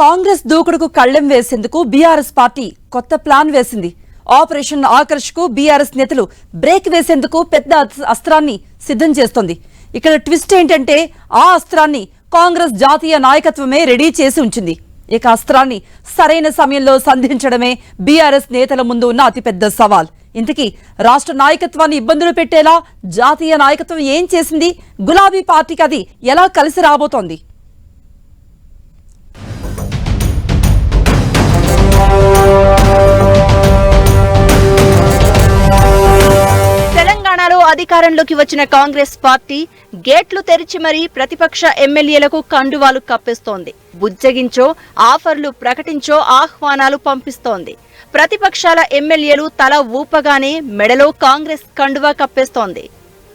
కాంగ్రెస్ దూకుడుకు కళ్లెం వేసేందుకు BRS party కొత్త plan వేసింది. ఆపరేషన్ ఆకర్ష్ కు బీఆర్ఎస్ నేతలు బ్రేక్ వేసేందుకు పెద్ద అస్త్రాన్ని సిద్ధం చేస్తోంది. ఇక్కడ ట్విస్ట్ ఏంటంటే ఆ అస్త్రాన్ని కాంగ్రెస్ జాతీయ నాయకత్వమే రెడీ చేసి ఉంచింది. ఇక అస్త్రాన్ని సరైన సమయంలో సంధించడమే బీఆర్ఎస్ నేతల ముందు ఉన్న అతిపెద్ద సవాల్. ఇంతకీ రాష్ట్ర నాయకత్వాన్ని ఇబ్బందులు పెట్టేలా జాతీయ నాయకత్వం ఏం చేసింది? గులాబీ పార్టీకి అది ఎలా కలిసి రాబోతోంది? తెలంగాణలో అధికారంలోకి వచ్చిన కాంగ్రెస్ పార్టీ గేట్లు తెరిచి మరీ ప్రతిపక్ష ఎమ్మెల్యేలకు కండువాలు కప్పిస్తోంది. బుజ్జగించో, ఆఫర్లు ప్రకటించో ఆహ్వానాలు పంపిస్తోంది. ప్రతిపక్షాల ఎమ్మెల్యేలు తల ఊపగానే మెడలో కాంగ్రెస్ కండువా కప్పేస్తోంది.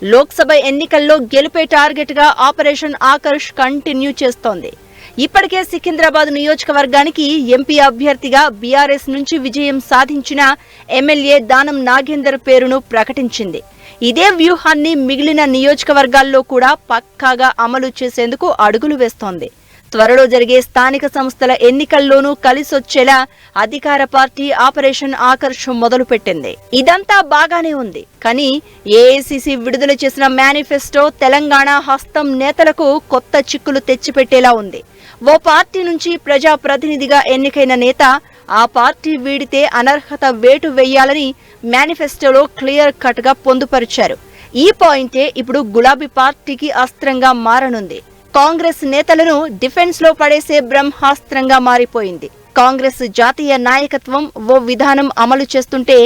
లోక్సభ ఎన్నికల్లో గెలుపే టార్గెట్ గా ఆపరేషన్ ఆకర్ష్ కంటిన్యూ చేస్తోంది. ఇప్పటికే సికింద్రాబాద్ నియోజకవర్గానికి ఎంపీ అభ్యర్థిగా బీఆర్ఎస్ నుంచి విజయం సాధించిన ఎమ్మెల్యే దానం నాగేందర్ పేరును ప్రకటించింది. ఇదే వ్యూహాన్ని మిగిలిన నియోజకవర్గాల్లో కూడా పక్కాగా అమలు చేసేందుకు అడుగులు వేస్తోంది. త్వరలో జరిగే స్థానిక సంస్థల ఎన్నికల్లోనూ కలిసొచ్చేలా అధికార పార్టీ ఆపరేషన్ ఆకర్ష్ మొదలుపెట్టింది. ఇదంతా బాగానే ఉంది. కానీ ఏఐసీసీ విడుదల చేసిన మేనిఫెస్టో తెలంగాణ హస్తం నేతలకు కొత్త చిక్కులు తెచ్చిపెట్టేలా ఉంది. ఓ పార్టీ నుంచి ప్రజాప్రతినిధిగా ఎన్నికైన నేత ఆ పార్టీ వీడితే అనర్హత వేటు వేయాలని మేనిఫెస్టోలో క్లియర్ కట్ గా పొందుపరిచారు. ఈ పాయింటే ఇప్పుడు గులాబీ పార్టీకి అస్త్రంగా మారనుంది. కాంగ్రెస్ నేతలను డిఫెన్స్ లో పడేసే బ్రహ్మాస్త్రంగా మారిపోయింది. కాంగ్రెస్ జాతీయ నాయకత్వం ఓ విధానం అమలు చేస్తుంటే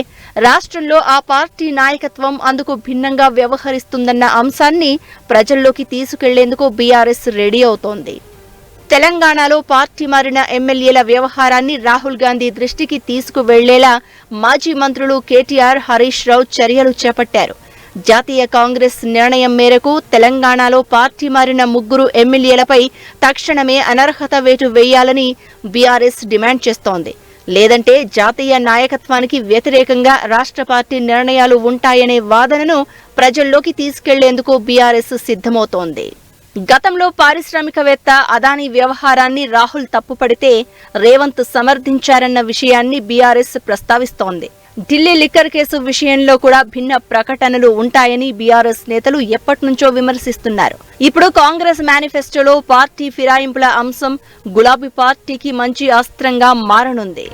రాష్ట్రంలో ఆ పార్టీ నాయకత్వం అందుకు భిన్నంగా వ్యవహరిస్తుందన్న అంశాన్ని ప్రజల్లోకి తీసుకెళ్లేందుకు బీఆర్ఎస్ రెడీ అవుతోంది. తెలంగాణలో పార్టీ మారిన ఎమ్మెల్యేల వ్యవహారాన్ని రాహుల్ గాంధీ దృష్టికి తీసుకువెళ్లేలా మాజీ మంత్రులు కేటీఆర్, హరీష్ రావు చర్యలు చేపట్టారు. జాతీయ కాంగ్రెస్ నిర్ణయం మేరకు తెలంగాణలో పార్టీ మారిన 3 ఎమ్మెల్యేలపై తక్షణమే అనర్హత వేటు వేయాలని బీఆర్ఎస్ డిమాండ్ చేస్తోంది. లేదంటే జాతీయ నాయకత్వానికి వ్యతిరేకంగా రాష్ట్ర పార్టీ నిర్ణయాలు ఉంటాయనే వాదనను ప్రజల్లోకి తీసుకెళ్లేందుకు బీఆర్ఎస్ సిద్ధమవుతోంది. గతంలో పారిశ్రామికవేత్త అదానీ వ్యవహారాన్ని రాహుల్ తప్పుపడితే రేవంత్ సమర్థించారన్న విషయాన్ని బీఆర్ఎస్ ప్రస్తావిస్తోంది. ఢిల్లీ లిక్కర్ కేసు విషయంలో కూడా భిన్న ప్రకటనలు ఉంటాయని బీఆర్ఎస్ నేతలు ఎప్పటినుంచో విమర్శిస్తున్నారు. ఇప్పుడు కాంగ్రెస్ మేనిఫెస్టోలో పార్టీ ఫిరాయింపుల అంశం గులాబీ పార్టీకి మంచి అస్త్రంగా మారనుంది.